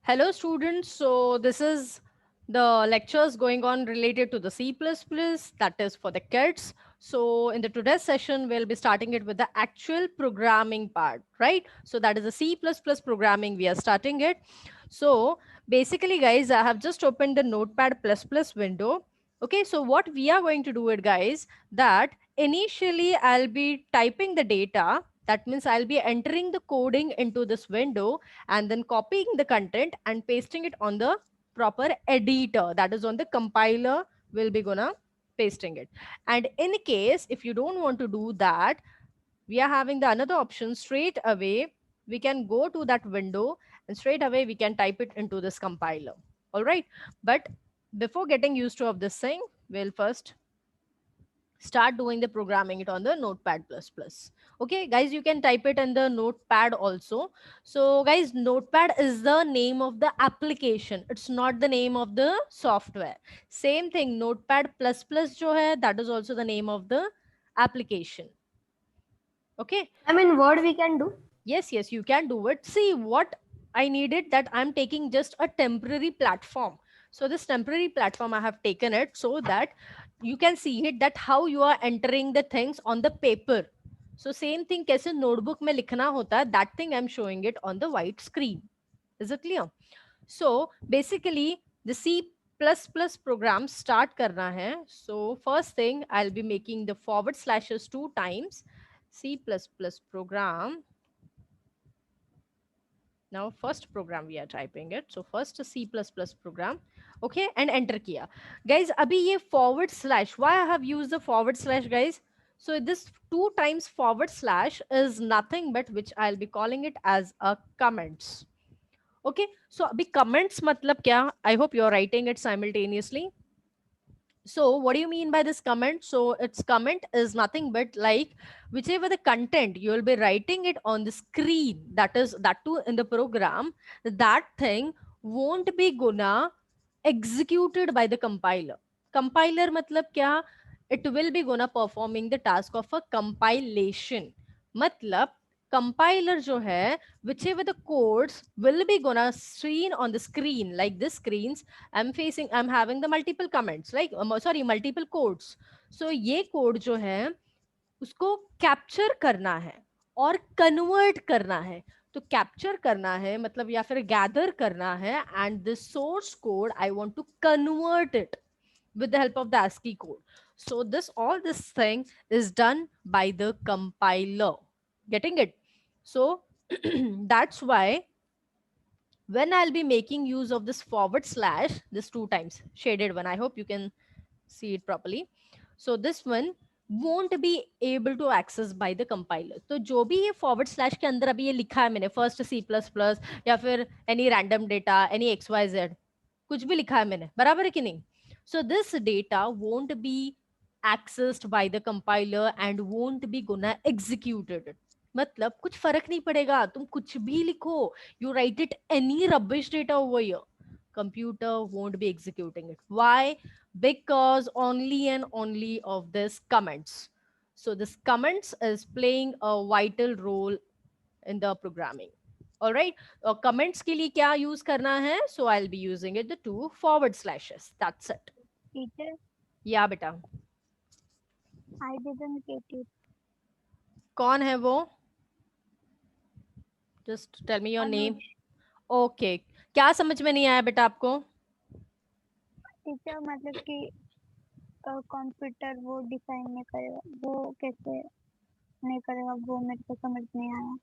Hello students, so this is the lectures going on related to the C++, that is for the kids. So in the today's session, we'll be starting it with the actual programming part, right? So that is the C++ programming, we are starting it. So basically guys, I have just opened the Notepad++ window. Okay, so what we are going to do it guys, that initially I'll be typing the data. That means I'll be entering the coding into this window and then copying the content and pasting it on the proper editor, that is on the compiler. Will be gonna pasting it. And in case if you don't want to do that, we are having the another option. Straight away we can go to that window and straight away we can type it into this compiler. All right, but before getting used to of this thing, we'll first start doing the programming it on the Notepad++. Okay guys, you can type it in the Notepad also. So guys, Notepad is the name of the application, it's not the name of the software. Same thing, Notepad++ jo hai, that is also the name of the application. Okay. I mean, what we can do? Yes, you can do it. See what I needed, that I'm taking just a temporary platform. So this temporary platform I have taken it so that you can see it, that how you are entering the things on the paper. So same thing कैसे notebook में लिखना होता है, that thing I'm showing it on the white screen. Is it clear? So basically the C++ program start करना है. So first thing I'll be making the forward slashes 2 times. C++ program. Now first program we are typing it. So first C++ program. Okay, and enter kiya. Guys, abhi ye forward slash, why I have used the forward slash guys? So this 2 times forward slash is nothing but which I'll be calling it as a comments. Okay, so abhi comments matlab kya? I hope you're writing it simultaneously. So what do you mean by this comment? So its comment is nothing but like whichever the content you will be writing it on the screen, that is that too in the program, that thing won't be gonna executed by the compiler. Compiler matlab kya? It will be gonna performing the task of a compilation. Matlab compiler jo hai, whichever the codes will be gonna seen on the screen, like this screens I'm having the multiple comments, like sorry, multiple codes. So ये code जो है उसको capture करना है और convert करना है. तो कैप्चर करना है मतलब या फिर गैदर करना है, and the source code I want to convert it with the help of the ASCII code. So this all this thing is done by the compiler. Getting it? So that's why when I'll be making use of this forward slash, this 2 times shaded one, I hope you can see it properly. So this one won't be able to access by the compiler. तो जो भी ये forward slash के अंदर अभी ये लिखा है मैंने first C++ या फिर any random data, any XYZ, कुछ भी लिखा है मैंने, बराबर है कि नहीं? So this data won't be accessed by the compiler and won't be gonna executed. मतलब कुछ फर्क नहीं पड़ेगा, तुम कुछ भी लिखो, you write it any rubbish data over here, computer won't be executing it. Why? Because only and only of this comments. So this comments is playing a vital role in the programming. All right, comments के लिए क्या use करना है? So I'll be using it the 2 forward slashes. That's it. Teacher, Yeah बेटा. I didn't get it. कौन है वो? Just tell me your name. Anuj, Okay. क्या समझ में नहीं आया बेटा आपको? टीचर मतलब कि कंप्यूटर वो डिफाइन नहीं करेगा, वो कैसे नहीं करेगा, वो मेरे को समझ नहीं आया.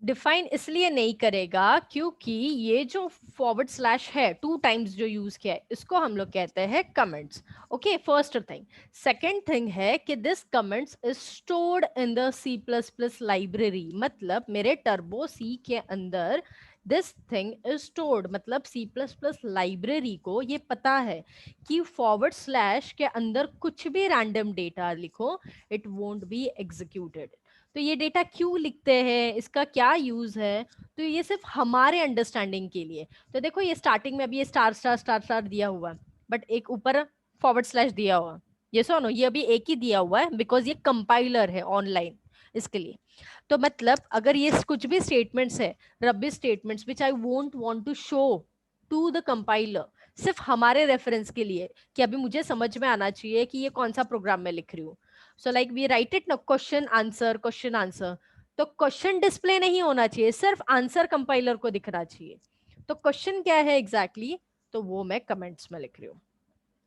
डिफाइन इसलिए नहीं करेगा क्योंकि ये जो फॉरवर्ड स्लैश है 2 times जो यूज किया है इसको हम लोग कहते हैं comments. Okay, first thing. Second thing है कि this comments is stored in the C++ library. मतलब मेरे टर्बो सी के अंदर दिस थिंग इज स्टोर्ड. मतलब C++ लाइब्रेरी को ये पता है कि फॉरवर्ड स्लैश के अंदर कुछ भी रैंडम डेटा लिखो, इट वोंट बी एग्जीक्यूटेड. तो ये डेटा क्यों लिखते हैं, इसका क्या यूज है, तो ये सिर्फ हमारे अंडरस्टैंडिंग के लिए. तो देखो ये स्टार्टिंग में अभी ये स्टार स्टार स्टार स्टार दिया हुआ है, बट एक ऊपर फॉरवर्ड स्लैश दिया हुआ. ये सुनो, ये अभी एक ही दिया हुआ है बिकॉज ये कंपाइलर है ऑनलाइन, इसके लिए. तो मतलब अगर ये कुछ भी स्टेटमेंट्स है, rubbish statements which I won't want to show to the compiler, सिर्फ हमारे रेफरेंस के लिए कि अभी मुझे समझ में आना चाहिए कि ये कौन सा प्रोग्राम मैं लिख रही हूँ. So like we write it ना, क्वेश्चन आंसर क्वेश्चन आंसर. तो क्वेश्चन डिस्प्ले नहीं होना चाहिए, सिर्फ आंसर कंपाइलर को दिखना चाहिए. तो क्वेश्चन क्या है एग्जैक्टली exactly, तो वो मैं कमेंट्स में लिख रही हूँ,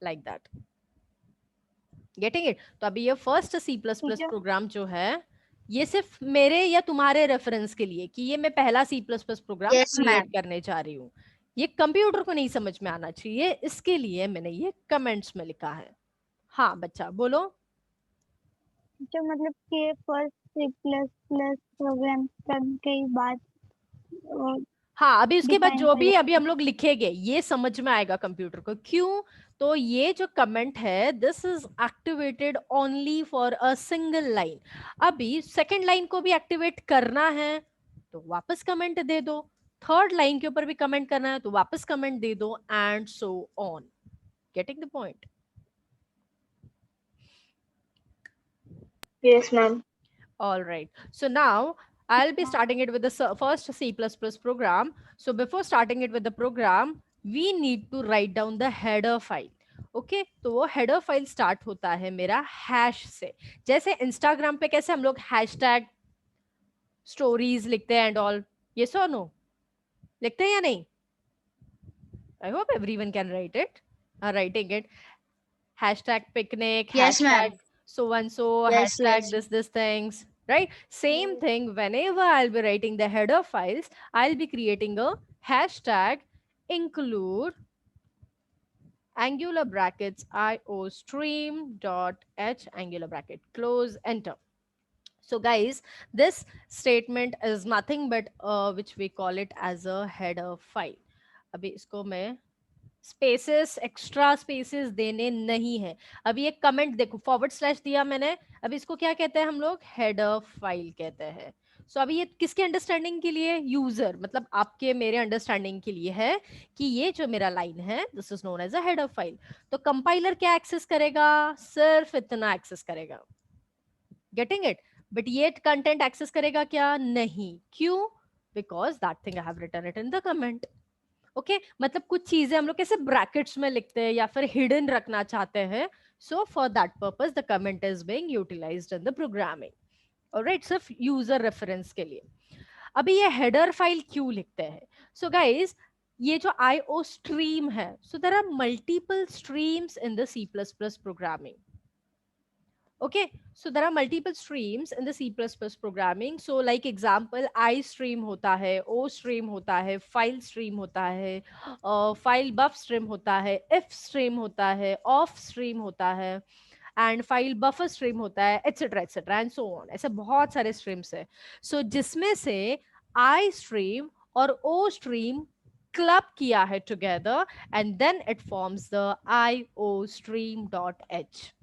लाइक दैट. Getting it? तो अभी ये first C plus plus teacher program जो है, ये सिर्फ मेरे या तुम्हारे रेफरेंस के लिए कि ये मैं पहला C plus plus program yes create ma'am. करने जा रही हूँ. ये कंप्यूटर को नहीं समझ में आना चाहिए, इसके लिए मैंने ये कमेंट्स में लिखा है. हाँ बच्चा बोलो. टीचर मतलब कि फर्स्ट C++ प्रोग्राम करके ही बाद हाँ, अभी उसके बाद डिफाइन जो भी अभी करेगा। हम लोग लिखेंगे ये समझ में आएगा कंप्यूटर को. क्यों? तो ये जो कमेंट है, this is activated only for a single line. अभी सेकंड लाइन को भी एक्टिवेट करना है तो वापस कमेंट दे दो, थर्ड लाइन के ऊपर भी कमेंट करना है तो वापस कमेंट दे दो, and so on. Getting the point? Yes ma'am. All right. So now I'll be starting it with the first C++ program. So before starting it with the program, we need to write down the header file. Okay तो वो header file start होता है मेरा hash से. जैसे Instagram पे कैसे हम लोग हैशटैग स्टोरीज लिखते हैं एंड ऑल, ये सो नो लिखते हैं या नहीं? I hope everyone can write it, are writing it. Hashtag picnic, yes ma'am. hashtag so and so, yes hashtag yes. this things, right? Same thing, whenever I'll be writing the header files, I'll be creating a hashtag include angular brackets iostream dot h angular bracket close enter. So guys, this statement is nothing but which we call it as a header file. अभी इसको मैं spaces extra spaces देने नहीं है. अभी एक comment देखो, forward slash दिया मैंने, अभी इसको क्या कहते हैं हम लोग? हेडर फाइल कहते हैं. सो अभी ये किसके अंडरस्टैंडिंग के लिए? यूजर, मतलब आपके मेरे अंडरस्टैंडिंग के लिए है कि ये जो मेरा लाइन है this is known as a header file. तो कंपाइलर क्या एक्सेस करेगा? सिर्फ इतना एक्सेस करेगा. Getting it? बट ये कंटेंट एक्सेस करेगा क्या? नहीं. क्यों? Because that thing I have written it in the comment. Okay मतलब कुछ चीजें हम लोग कैसे ब्रैकेट्स में लिखते हैं या फिर हिडन रखना चाहते हैं. So for that purpose the comment is being utilized in the programming. Alright, सिर्फ यूजर रेफरेंस के लिए. अभी ये हेडर फाइल क्यों लिखते हैं? सो गाइज, ये जो IO स्ट्रीम है, so there are multiple streams in the C++ programming. Okay, so there are multiple streams in the C++ programming. So like example, I stream होता है, O stream होता है, file stream होता है, file buff stream होता है, if stream होता है, off stream होता है, and file buffer stream होता है, etc and so on. ऐसे बहुत सारे streams है. So जिसमें से I stream और O stream club किया है together and then it forms the iostream.h.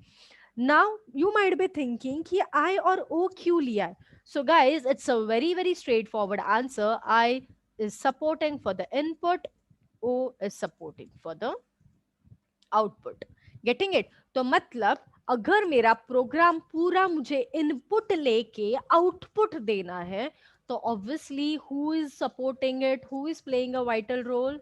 Now you might be thinking कि I और O क्यों लिया है? So guys, it's a very straightforward answer. I is supporting for the input, O is supporting for the output. Getting it? तो मतलब अगर मेरा programme पूरा मुझे इनपुट लेके आउटपुट देना है तो obviously who is supporting it, who is playing a vital role?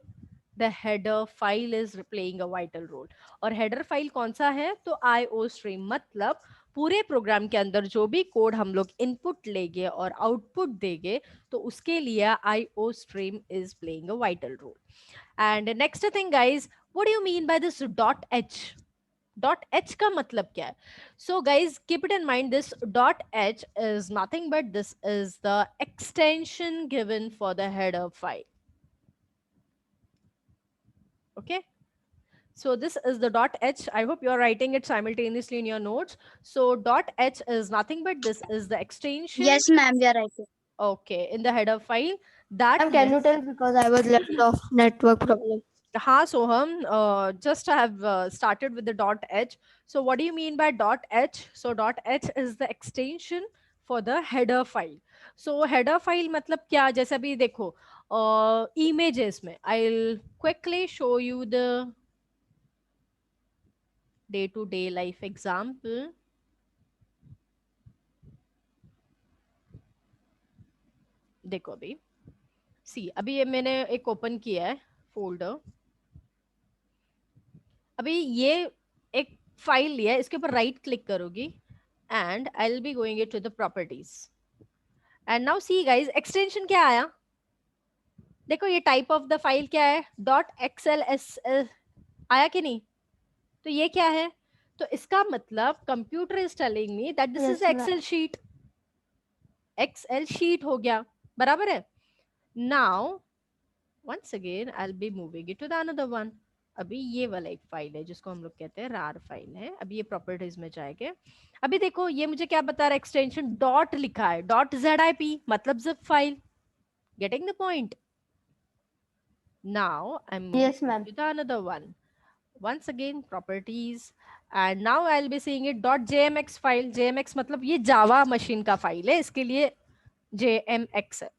The header file is playing a vital role. और हेडर फाइल कौन सा है? तो IO स्ट्रीम. मतलब पूरे प्रोग्राम के अंदर जो भी कोड हम लोग इनपुट लेंगे और आउटपुट देंगे तो उसके लिए IO stream is playing a vital role. And next thing guys, what do you mean by this dot h? Dot h का मतलब क्या है? So guys keep it in mind, this dot h is nothing but this is the extension given for the header file. Okay, so this is the dot h. I hope you're writing it simultaneously in your notes. So dot h is nothing but this is the extension, yes ma'am, we are right. okay, in the header file that Ma'am, can you tell because I was left off network problem. Ha Soham, just I have started with the dot h. So what do you mean by dot h? So dot h is the extension for the header file. So header file मतलब क्या? जैसे अभी देखो images में, I'll quickly show you the day-to-day life example. देखो अभी सी, अभी ये मैंने एक ओपन किया है फोल्डर, अभी ये एक फाइल लिया है, इसके ऊपर राइट क्लिक करोगी and I will be going it to the properties and now see guys extension क्या आया, देखो ये टाइप ऑफ द फाइल क्या है, डॉट XLS आया कि नहीं, तो ये क्या है, तो इसका मतलब computer is telling me that this is Yes, ma'am. Excel sheet, excel sheet हो गया, बराबर है। Now once again I'll be moving it to the another one, अभी ये वाला एक फाइल है जिसको हम लोग कहते हैं rar फाइल है, अभी ये प्रॉपर्टीज में जाएंगे। अभी देखो ये मुझे क्या बता रहा है, एक्सटेंशन डॉट लिखा है, डॉट ZIP मतलब zip file, getting the point। now I'm moving Yes, ma'am. to the another one, once again properties, and now I'll be seeing it dot JMX file, JMX मतलब ये जावा machine का file है, इसके लिए JMX है।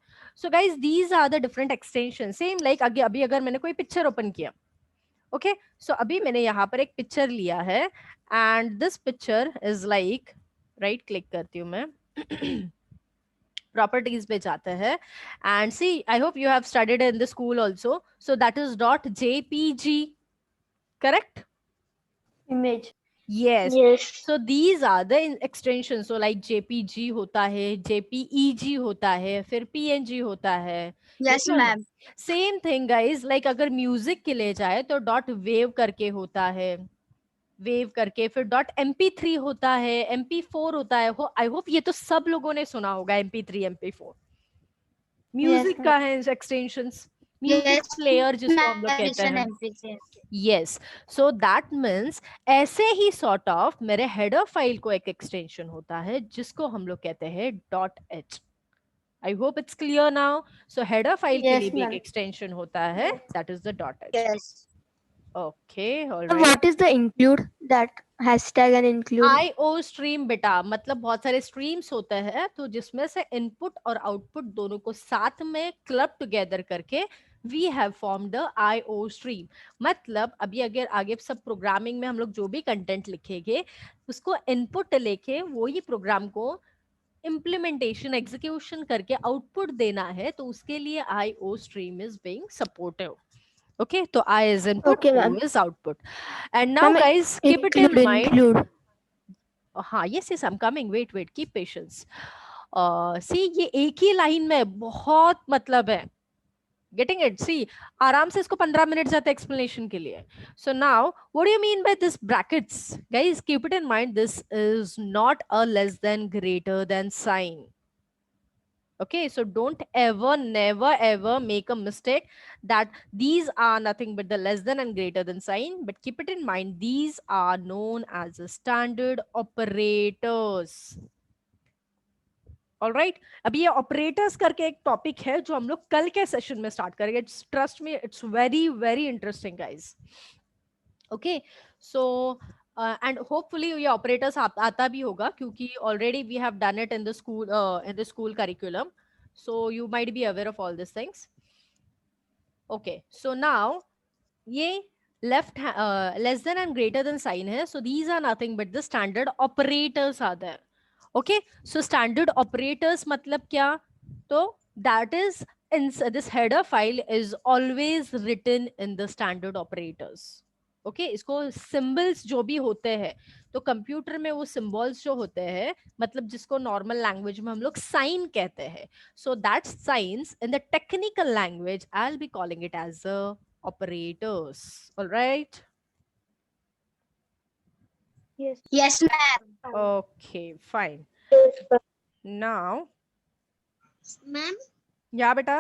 So guys these are the different extensions, same like अभी अगर मैंने कोई पिक्चर ओपन किया, ओके सो अभी मैंने यहाँ पर एक पिक्चर लिया है and this picture is like, right click करती हूँ मैं प्रॉपर्टीज पे जाते हैं and see I hope you have studied in the school also, so that is dot JPG, correct? Image. Yes. Yes. So these are the extensions. So like JPG होता है, JPEG होता है, फिर PNG होता है। Yes, ma'am. Same thing guys, like अगर music के लिए जाए तो डॉट वेव करके होता है, वेव करके, फिर डॉट MP3 होता है, MP4 होता है। आई होप ये तो सब लोगों ने सुना होगा, MP3 MP4 म्यूजिक का है एक्सटेंशंस, म्यूजिक प्लेयर जिसको हम लोग कहते हैं। यस, सो दैट मीन्स ऐसे ही सॉर्ट ऑफ मेरे हेडर फाइल को एक एक्सटेंशन होता है जिसको हम लोग कहते हैं dot H. I hope it's clear now. So header file के लिए भी एक एक्सटेंशन होता है, that is the dot H. Yes. Okay, alright. What is the include? That hashtag and include. IO stream बेटा, मतलब बहुत सारे स्ट्रीम्स होते हैं तो जिसमें से इनपुट और आउटपुट दोनों को साथ में क्लब टुगेदर करके we have form the IO stream. मतलब अभी अगर आगे सब प्रोग्रामिंग में हम लोग जो भी कंटेंट लिखेंगे उसको इनपुट लेके वो ही प्रोग्राम को इम्प्लीमेंटेशन एग्जीक्यूशन करके आउटपुट देना है, तो उसके लिए IO stream is being supportive. Okay, so I is input, Okay, O ma'am. is output. And now Ma'am, guys, keep it in Include, mind. include. हाँ, yes, I'm coming. Wait, keep patience. See, ये एक ही line में बहुत मतलब है। Getting it? See, आराम से इसको 15 मिनट जाते एक्सप्लेनेशन के लिए। So now, what do you mean by this brackets? Guys, keep it in mind. This is not a less than, greater than sign. Okay, so don't ever, never ever make a mistake that these are nothing but the less than and greater than sign, but keep it in mind these are known as the standard operators. All right, अभी ये operators करके एक topic है जो हम लोग कल के सेशन में स्टार्ट करेंगे। Trust me, it's very very interesting guys. Okay, so and hopefully ये ऑपरेटर्स आता भी होगा क्योंकि already we have done it in the school curriculum, so you might be aware of all this things. Okay, so now ये left less than and greater than sign है, so these are nothing but the standard operators are there. Okay, so standard operators मतलब क्या, तो that is in this header file is always written in the standard operators. Okay, इसको symbols जो भी होते हैं तो कंप्यूटर में वो सिंबल्स जो होते हैं मतलब जिसको नॉर्मल लैंग्वेज में हम लोग साइन कहते हैं, so that signs in the technical language I will be calling it as operators. Alright, Yes. Yes, ma'am. Okay fine. Now Ma'am, या बेटा,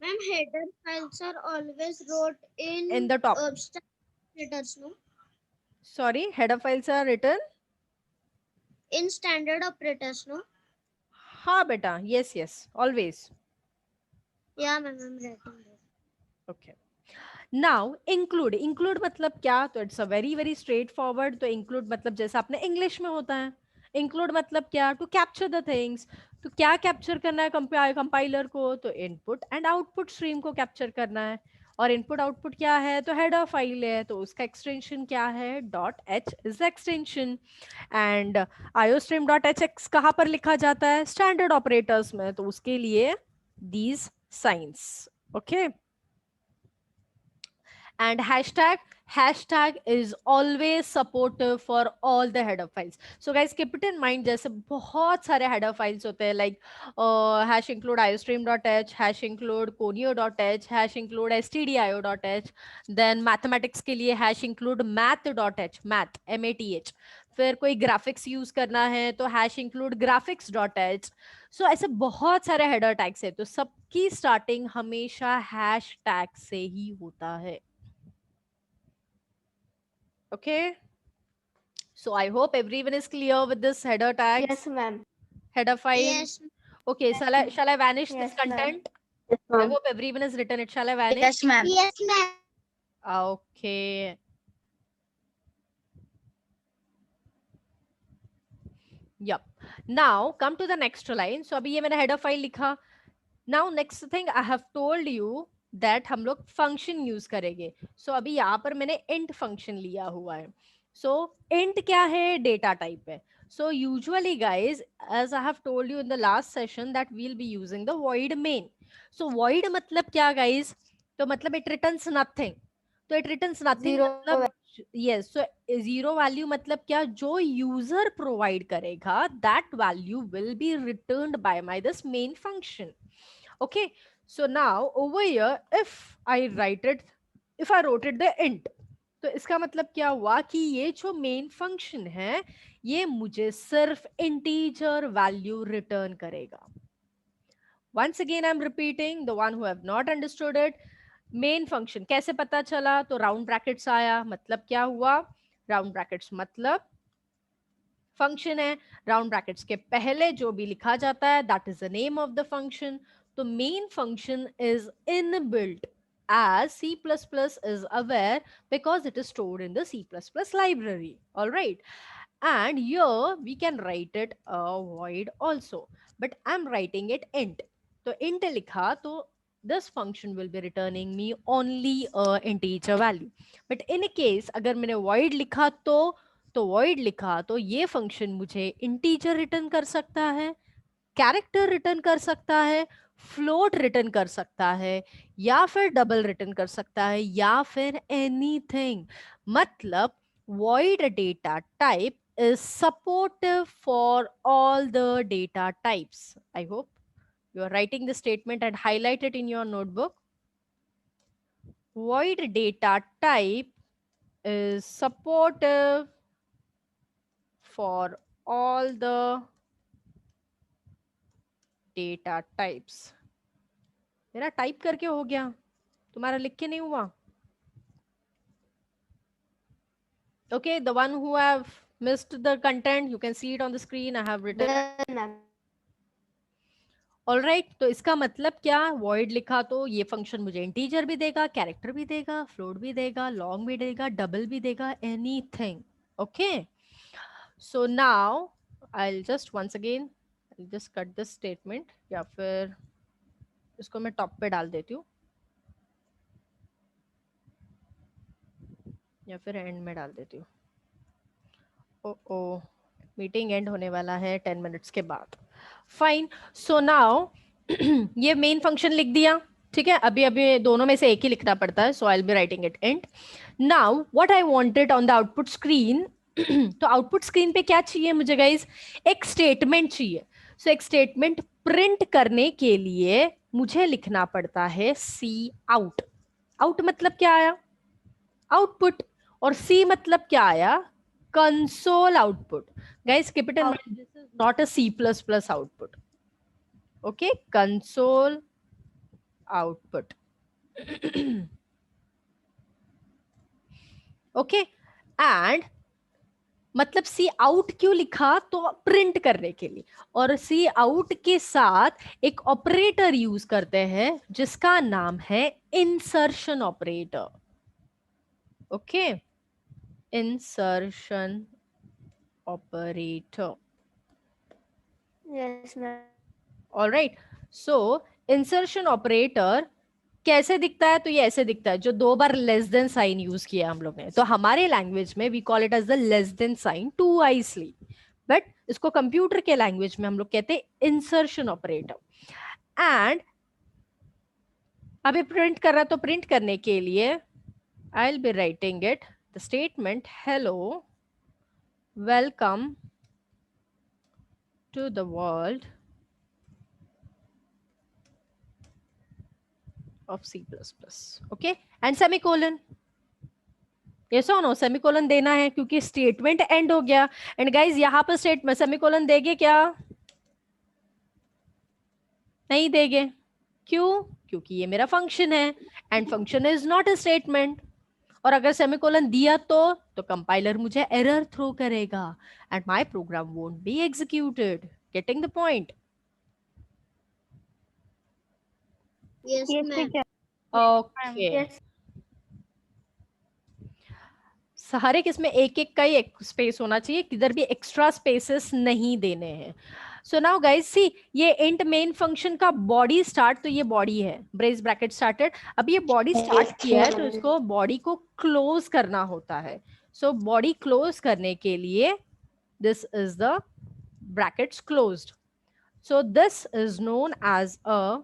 header files are always wrote in the top, operators, no? sorry, header files are written In standard operators, no? हाँ बेटा, yes yes always. Yeah, ma'am, I'm writing it. Okay, now include मतलब क्या, तो it's a very very straight forward. तो include मतलब जैसा अपने English में होता है, include मतलब क्या, टू कैप्चर द थिंग्स। तो क्या कैप्चर करना है कंपाइलर को, तो इनपुट एंड आउटपुट स्ट्रीम को कैप्चर करना है। और इनपुट आउटपुट क्या है, तो हेडर फाइल है, तो उसका एक्सटेंशन क्या है, dot h is the extension. And iostream dot H x कहाँ पर लिखा जाता है, स्टैंडर्ड ऑपरेटर्स में, तो उसके लिए these signs. Okay, and hashtag is always supportive for all the header files. So guys keep it in mind, जैसे बहुत सारे header files होते हैं, like hash include iostream.h, hash include conio.h, hash include stdio.h, then mathematics के लिए hash include math.h, math math, फिर कोई graphics use करना है तो hash include graphics dot h. So ऐसे बहुत सारे हेडर टैग्स है, तो सबकी स्टार्टिंग हमेशा हैश टैग से ही होता है। Okay, so I hope everyone is clear with this header tags. Yes, ma'am. Header file. Yes. Okay, shall I vanish Yes, this ma'am. content? Yes, I ma'am. hope everyone has written it. Shall I vanish? Yes, ma'am. Yes, ma'am. Okay. Yep. Now come to the next line. So अभी ये मैंने header file लिखा. Now next thing I have told you that हम लोग function use करेंगे. So अभी यहाँ पर मैंने int function लिया हुआ है. So int क्या है, data type है. So usually guys, as I have told you in the last session that we'll be using the void main. So void मतलब क्या guys? तो मतलब it returns nothing. तो it returns nothing Zero मतलब yes, so zero value मतलब क्या, जो user provide करेगा that value will be returned by my this main function. Okay, so now over here if I wrote it the int, तो इसका मतलब क्या हुआ कि ये जो मेन फंक्शन है ये मुझे सिर्फ इंटीजर वैल्यू रिटर्न करेगा. Once again I'm repeating, the one who have not understood it, main function कैसे पता चला, तो राउंड ब्रैकेट्स आया, मतलब क्या हुआ, राउंड ब्रैकेट्स मतलब फंक्शन है, राउंड ब्रैकेट्स के पहले जो भी लिखा जाता है that is the name of the function. तो main function is inbuilt as C++ is aware because it is stored in the C++ library. All right, and here we can write it a void also, but I'm writing it int. तो int लिखा तो this function will be returning me only a integer value. But in a case अगर मैंने void लिखा तो void लिखा तो ये फंक्शन मुझे इंटीजर रिटर्न कर सकता है, कैरेक्टर रिटर्न कर सकता है, फ्लोट रिटर्न कर सकता है, या फिर डबल रिटर्न कर सकता है, या फिर एनीथिंग. मतलब void data type is supportive for all the data types. I hope you are writing the statement and highlight it in your notebook. Void data type is supportive for all the data types. मेरा type करके हो गया, तुम्हारा लिख के नहीं हुआ. Okay, the one who have missed the content, you can see it on the screen. I have written. Done, ma'am. All right, तो इसका मतलब क्या, void लिखा तो ये फंक्शन मुझे इंटीजर भी देगा, कैरेक्टर भी देगा, फ्लोट भी देगा, लॉन्ग भी देगा, डबल भी देगा, anything. Okay, so now I'll just once again I'll just cut this statement, या फिर इसको मैं टॉप पे डाल देती हूँ, या फिर एंड में डाल देती हूँ. ओ मीटिंग एंड होने वाला है 10 मिनट्स के बाद. फाइन, सो नाउ ये मेन फंक्शन लिख दिया, ठीक है. अभी अभी दोनों में से एक ही लिखना पड़ता है, so I will be writing it end. Now what I wanted on the output screen, तो आउटपुट स्क्रीन पे क्या चाहिए मुझे गाइस, एक स्टेटमेंट चाहिए. सो एक स्टेटमेंट प्रिंट करने के लिए मुझे लिखना पड़ता है सी आउट. आउट मतलब क्या आया, आउटपुट, और सी मतलब क्या आया, console output. Guys, keep it in mind, this is not a C++ output. Okay, console output. Okay, and मतलब सी आउट क्यों लिखा, तो प्रिंट करने के लिए. और सी आउट के साथ एक ऑपरेटर यूज करते हैं जिसका नाम है insertion operator. Okay, insertion operator. Yes, ma'am. All right, so insertion operator कैसे दिखता है? तो ये ऐसे दिखता है, जो 2 बार लेस देन साइन यूज किया हम लोग ने, तो हमारे लैंग्वेज में we call it as the less than sign to I sleep, but इसको कंप्यूटर के लैंग्वेज में हम लोग कहते हैं इंसर्शन ऑपरेटर। एंड अभी प्रिंट कर रहा, तो प्रिंट करने के लिए I will be writing it the statement hello welcome to the world of C++, okay, and semicolon, yes or no, semicolon देना है क्योंकि स्टेटमेंट एंड हो गया। एंड गाइज यहाँ पर स्टेटमेंट सेमिकोलन देंगे क्या? नहीं देंगे। क्यों? क्योंकि ये मेरा फंक्शन है and function is not a statement. और अगर सेमिकोलन दिया तो कंपाइलर मुझे एरर थ्रो करेगा and my program won't be executed. Getting the point? Yes, Yes, ma'am. teacher. Okay, Yes. हर एक इसमें एक एक का ही एक स्पेस होना चाहिए, किधर भी एक्स्ट्रा स्पेसेस नहीं देने हैं। सो नाउ गाइस सी, ये इंट मेन फंक्शन का बॉडी स्टार्ट, तो ये बॉडी है, ब्रेस ब्रैकेट स्टार्टेड। अब ये बॉडी स्टार्ट किया है तो इसको बॉडी को क्लोज करना होता है। सो बॉडी क्लोज करने के लिए this is the brackets closed, so this is known as a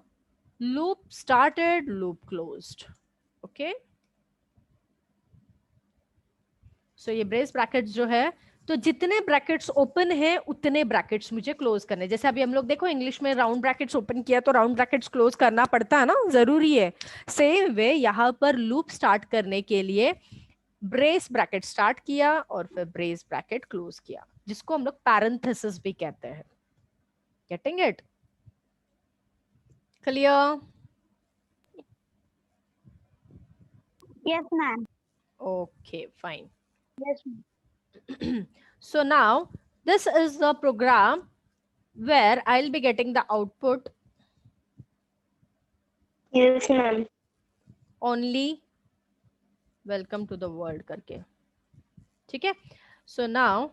loop started loop closed. Okay, so ये ब्रेस ब्रैकेट्स जो है, तो जितने ब्रैकेट्स ओपन है उतने ब्रैकेट्स मुझे क्लोज करने। जैसे अभी हम लोग देखो इंग्लिश में राउंड ब्रैकेट्स ओपन किया तो राउंड ब्रैकेट्स क्लोज करना पड़ता है ना, जरूरी है। सेम वे यहाँ पर लूप स्टार्ट करने के लिए ब्रेस ब्रैकेट स्टार्ट किया और फिर ब्रेस ब्रैकेट क्लोज किया, जिसको हम लोग पैरेंथेसिस भी कहते हैं। Getting it? Clear? Yes, ma'am. Okay, fine. Yes, ma'am. So now this is the program where I'll be getting the output Yes, ma'am. only welcome to the world करके, ठीक है? So now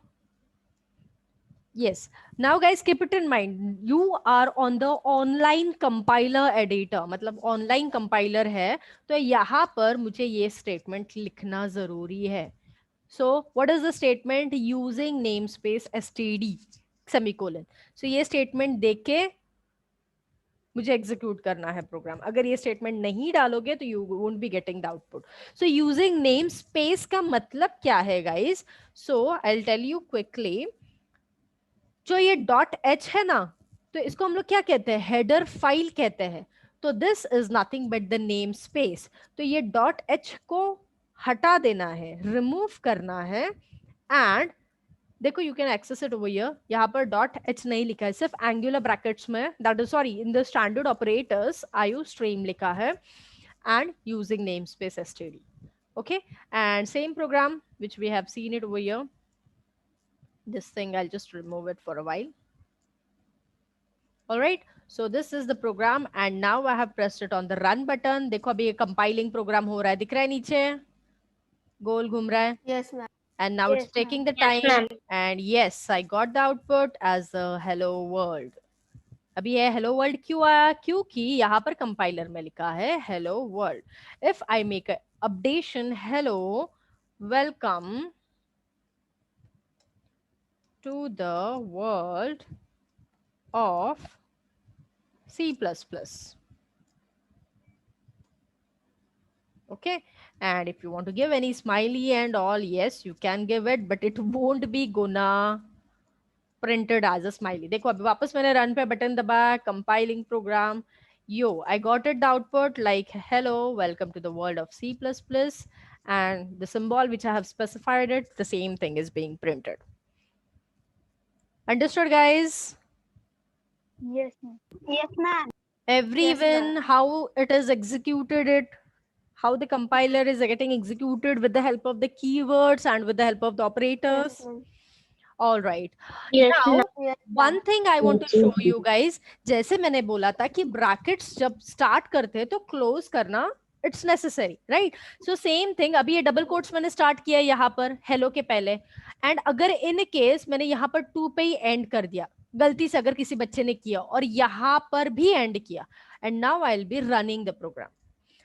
yes, now guys keep it in mind, you are on the online compiler editor, मतलब online compiler है, तो यहाँ पर मुझे ये statement लिखना जरूरी है। So what is the statement? Using namespace std semicolon. So ये statement देख के मुझे execute करना है प्रोग्राम। अगर ये statement नहीं डालोगे तो you won't be getting the output. So using namespace का मतलब क्या है guys? So I'll tell you quickly. जो ये .h है ना, तो इसको हम लोग क्या कहते हैं? हेडर फाइल कहते हैं। तो this is nothing but the name space. तो ये .h को हटा देना है, रिमूव करना है। एंड देखो you can access it over here, यहाँ पर .h नहीं लिखा है, सिर्फ एंगुलर ब्रैकेट्स में, that is sorry in the standard operators IO stream लिखा है and using namespace std. Okay, and same program which we have seen it over here. This thing I'll just remove it for a while. All right, so this is the program and now I have pressed it on the run button. देखो अभी ये compiling program हो रहा है, दिख रहा है नीचे गोल घूम रहा है, Yes, ma'am. and now Yes, it's taking the Yes, time, ma'am. and yes, I got the output as a hello world. अभी ये hello world क्यों आया? क्योंकि यहाँ पर compiler में लिखा है hello world. If I make a updation hello welcome to the world of C++. Okay, and if you want to give any smiley and all, yes, you can give it, but it won't be gonna printed as a smiley. देखो अभी वापस मैंने run पे button दबाया, compiling program. Yo, I got it the output like hello, welcome to the world of C++, and the symbol which I have specified it, the same thing is being printed. Understood, guys? Yes, ma'am. Yes, ma'am. Everyone, how it is executed, it how the compiler is getting executed with the help of the keywords and with the help of the operators. Yes, ma'am. All right. Yes, Now, ma'am. Yes, one thing I want to show you guys, जैसे मैंने बोला था कि brackets जब start करते हैं तो close करना it's necessary, right? So same thing, अभी ये double quotes मैंने start किया यहाँ पर hello के पहले, and अगर in case मैंने यहाँ पर 2 पे ही end कर दिया, गलती से अगर किसी बच्चे ने किया और यहाँ पर भी end किया, and now I'll be running the program.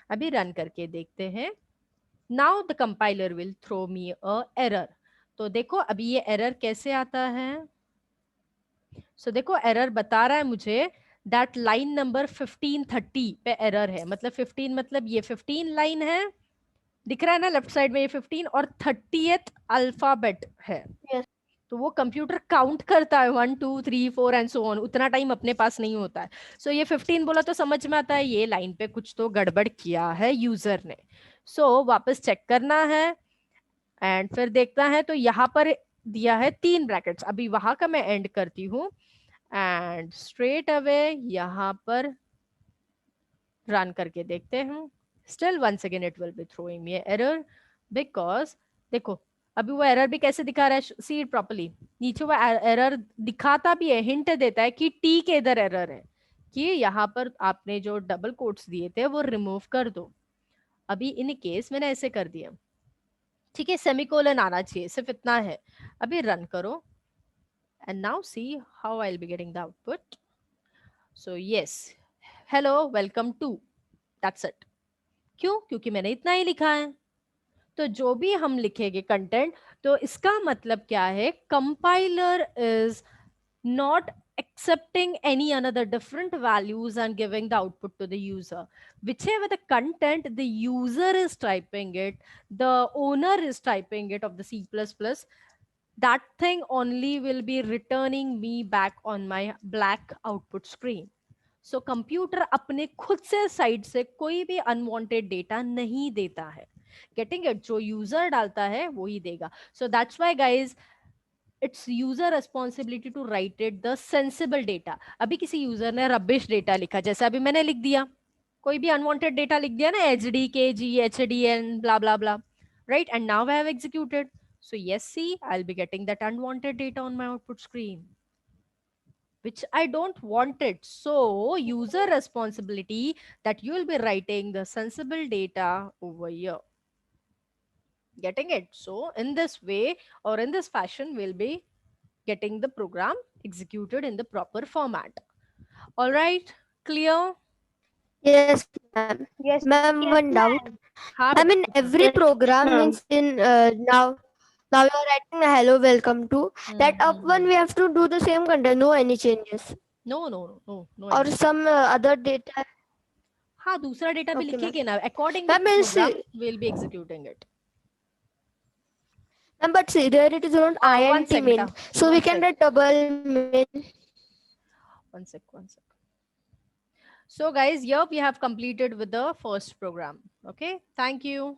अभी रन करके देखते हैं. Now the compiler will throw me a error. तो देखो अभी ये एरर कैसे आता है. सो देखो एरर बता रहा है मुझे दैट लाइन नंबर 1530 पे एरर है. मतलब 15 मतलब ये 15 लाइन है, दिख रहा है ना लेफ्ट साइड में, ये 15 और 30th अल्फाबेट है. Yes. तो वो कंप्यूटर काउंट करता है 1 2 3 4 एंड सो ऑन. उतना टाइम अपने पास नहीं होता है. सो ये 15 बोला तो समझ में आता है ये लाइन पे कुछ तो गड़बड़ किया है यूजर ने. सो वापस चेक करना है एंड फिर देखता है तो यहाँ पर दिया है 3 ब्रैकेट्स. अभी वहां का मैं एंड करती हूँ एंड स्ट्रेट अवे यहाँ पर रन करके देखते हैं. Still once again it will be throwing me error because देखो अभी वो एरर भी कैसे दिखा रहा है. See it properly. नीचे वो एरर दिखाता भी है, हिंट देता है कि टी के इधर एरर है, कि यहाँ पर आपने जो डबल कोट्स दिए थे वो रिमूव कर दो. अभी इन केस मैंने ऐसे कर दिया, ठीक है, सेमीकोलन आना चाहिए, सिर्फ इतना है. अभी रन करो and now see how I'll be getting the output. So yes, hello, welcome to, that's it. क्यों? क्योंकि मैंने इतना ही लिखा है. तो जो भी हम लिखेंगे कंटेंट, तो इसका मतलब क्या है, compiler is not accepting any another different values and giving the output to the user. Whichever the content the user is typing it, the owner is typing it of the C++, that thing only will be returning me back on my black output screen. So computer अपने खुद से side से कोई भी unwanted data नहीं देता है. Getting it? जो यूजर डालता है वो ही देगा. So that's why guys it's user responsibility to write it the sensible data. अभी किसी यूजर ने रबिश डेटा लिखा, जैसे अभी मैंने लिख दिया, कोई भी अनवांटेड डेटा लिख दिया ना, H D K G H D N blah blah blah, right? And now I have executed. So yes, see, I'll be getting that unwanted data on my output screen, which I don't want it. So user responsibility that you will be writing the sensible data over here. Getting it? So in this way or in this fashion, we'll be getting the program executed in the proper format. All right, clear? Yes, ma'am. Yes. Ma'am, Yes, one doubt. ma'am. हाँ I mean, बेटा. every program ma'am. means in now you're writing a hello, welcome to that up one. We have to do the same content, no any changes No, no, no, no. or any- some other data. हाँ, दूसरा data भी Okay, ma'am. लिखेंगे ना, according to Ma'am, the means program we'll be executing it. ma'am, but see, there it is not One INT sec, min, beta. so One we can sec. write double min. One sec, one sec. So guys, here we have completed with the first program. Okay, thank you.